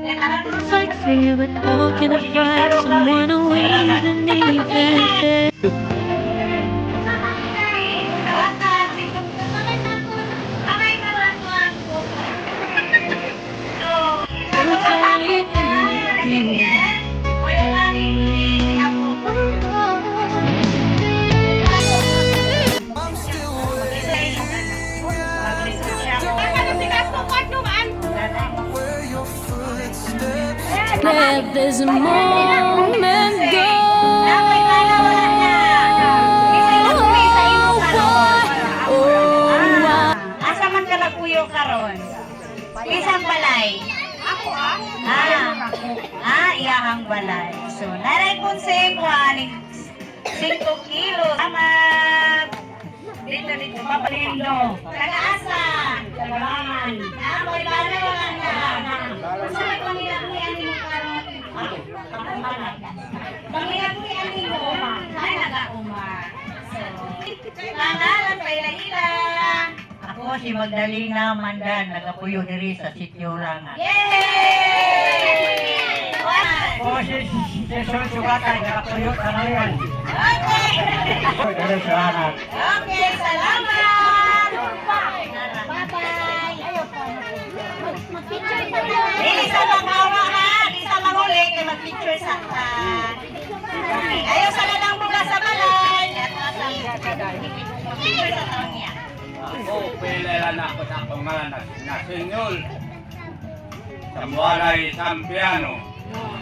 It's like fear, but how can I find someone who isn't even there? Let this moment go. Asa man ka nagpuyo karon? Isang balay. Ako iyahang balay. So, naray konseng kuhaning 5 kilo. Salamat. Dito, papalindo. Taga-asa. Taga-langan. Amoy balangan na. Basta may pangilap mo yan mo karon. Pangilap mo yan mo. Ay, nag-auma. So, pangalan pa ilang-ilang. Ako si Magdalena Mandan, nagapuyo diri sa Sitio Langan. Yay! Ako si Jason Sugatan, nagapuyo sa Langan. Okay! Diri sa Langan. Okay, salamat! Bye-bye! Di sa magawa ha! Di sa manguli, kaya mag-picture sa ka. Okay, ayaw sa ladang mula sa balay. Mag-picture sa taon niya. Ako, pilihan ako sa pangalan na Senyol. Samwalay Sampiano.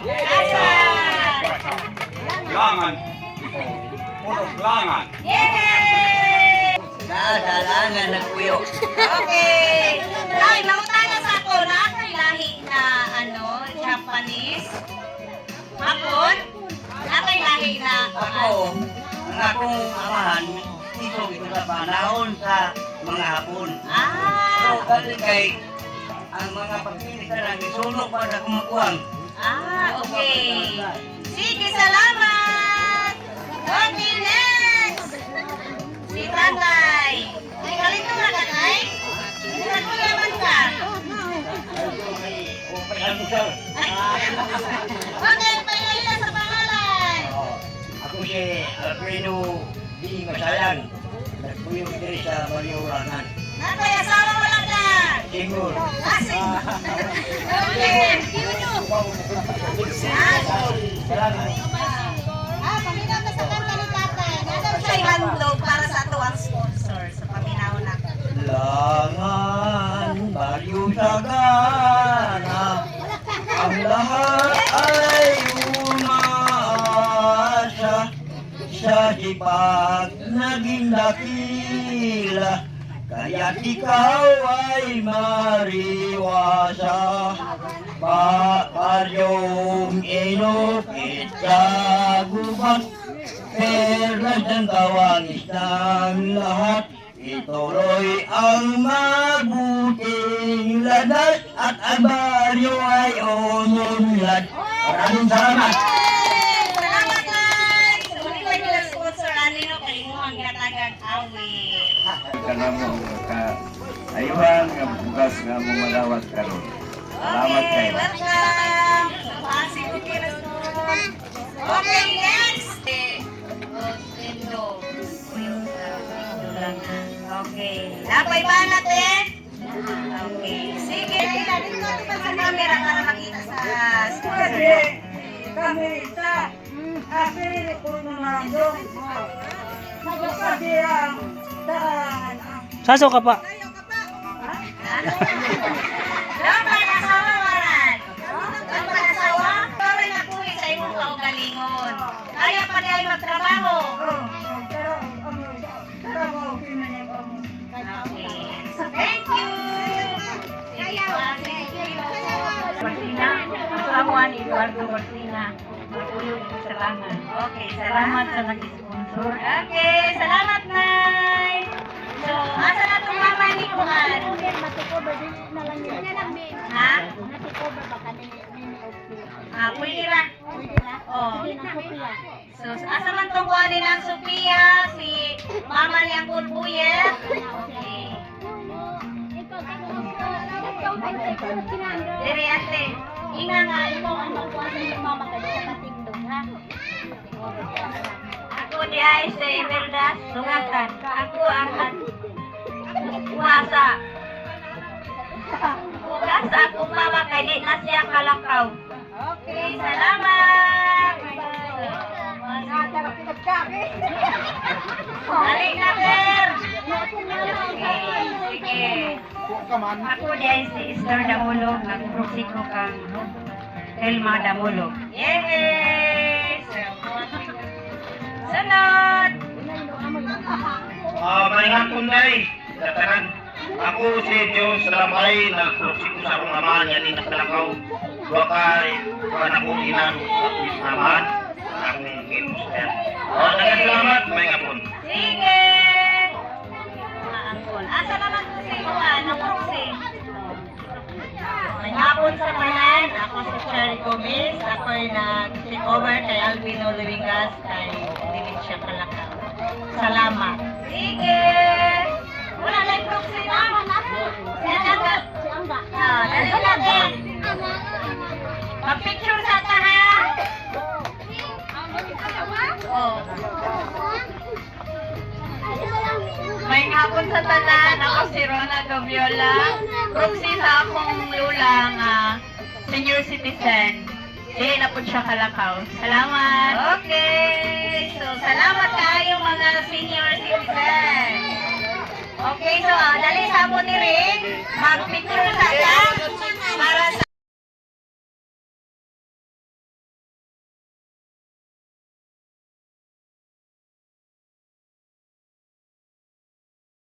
Asa! Langan. Puros Langan. Yay! Sa Langan nagpuyo. Okay! Ay, mautana sa ako na ako'y lahi na, Japanese. Hapon? Ako'y lahi na, Ako, ang akong amahan, ito sa panahon sa mga hapon. So, kasi kay ang mga pagpilit na lang, isulong para kumakuhang. Okay. Sige, salamat! Okay, next! Si Tatay. Ay, kalito na ka, Tay? Nagkuyaman ka? Okay, pailala sa pangalan. Ako si Alfredo D. Masayan, nagpuyo diri sa Baliurangan. Tatay, asawa mo lang ka? Single. Asing. Okay. Salamat. Paminaw ka sa kanta ni Tatay. Nadam siya'y handog para sa ito ang sponsor sa paminaw na. Langan, Baryo Sagana, ang lahat ay umaasa sa sipag naging dakila, kaya't ikaw ay mariwasa. Paparyong inukit sa gubat, perlas ng kawangis ng lahat. Ituloy ang mabuting ladas at ang baryo ay umunlad. Maraming salamat. Salamat, Tay! Sa muli ko nila sponsor, Anino, kalimuhan ka tagang awit. Kanamo ka ayuhan nga bugas nga mo malawat karon. Salamat Okay, kayo. welcome! Pasi ko kila Okay, next! Okay. Lapay ba natin? Okay. Sige. Dito sa camera para makita sa sponsor. Kami sa asili ko naman doon. Magpapadi ang daan. Saso ka pa. Lapay na asawa, Maran. Lapay na asawa? Pero nakuhi sa imong kaugalingon. Kaya pa niya magtrabaho. Thank you! Martina, ako ang Eduardo Martina. Nagpuyo sa Langan. Okay, Salamat sa nag-sponsor. Okay, salamat, Nay! So, asa na itong mama ni Kuhan? Ha? Pwede ra. Oh. So, asa man itong kuhan ni Nang Sophia, si mama niyang Kulbuyet? Okay. Dere ate, na nga, imo ang magkuhan sa iyong mama kayo sa katindog, ha? Ako di ay sa Imelda, sungatan. Ako ang umasa. Umasa akong mama kay di na siya kalakaw. Okay, salamat! Dali na, Ter! Sige. Ako di ay si Esther Damulog, nag-proxy ko kang Helma Damulog. Yes! Sunod! Malingan kunday, dataran. Ako si Diyos Ramay, nagproksi ko sa akong amahan yan din nakalakaw. Wakay, kuhan akong inang amahan, akong ginusten. Nagkasalamat, may ngapon. Sige! Asa naman po si Juan, ang proxy? May hapon sa tanan, ako si Cherry Gomez, ako'y nag-take over kay Albino Luigas, kay Dilin siya kalakaw. Salamat. Sige! Wala na yung proxy na. Si Angga. Dali na din. Mag-picture sa tahan. Oh. May hapon sa tanan, ako si Rona Gaviola. Proxy sa akong lula nga senior citizen. Di na po siya kalakaw. Salamat. Okay. So, salamat kayo mga senior citizen. Okay, so dali sa mo ni Rin. Mag-picture sa tanan.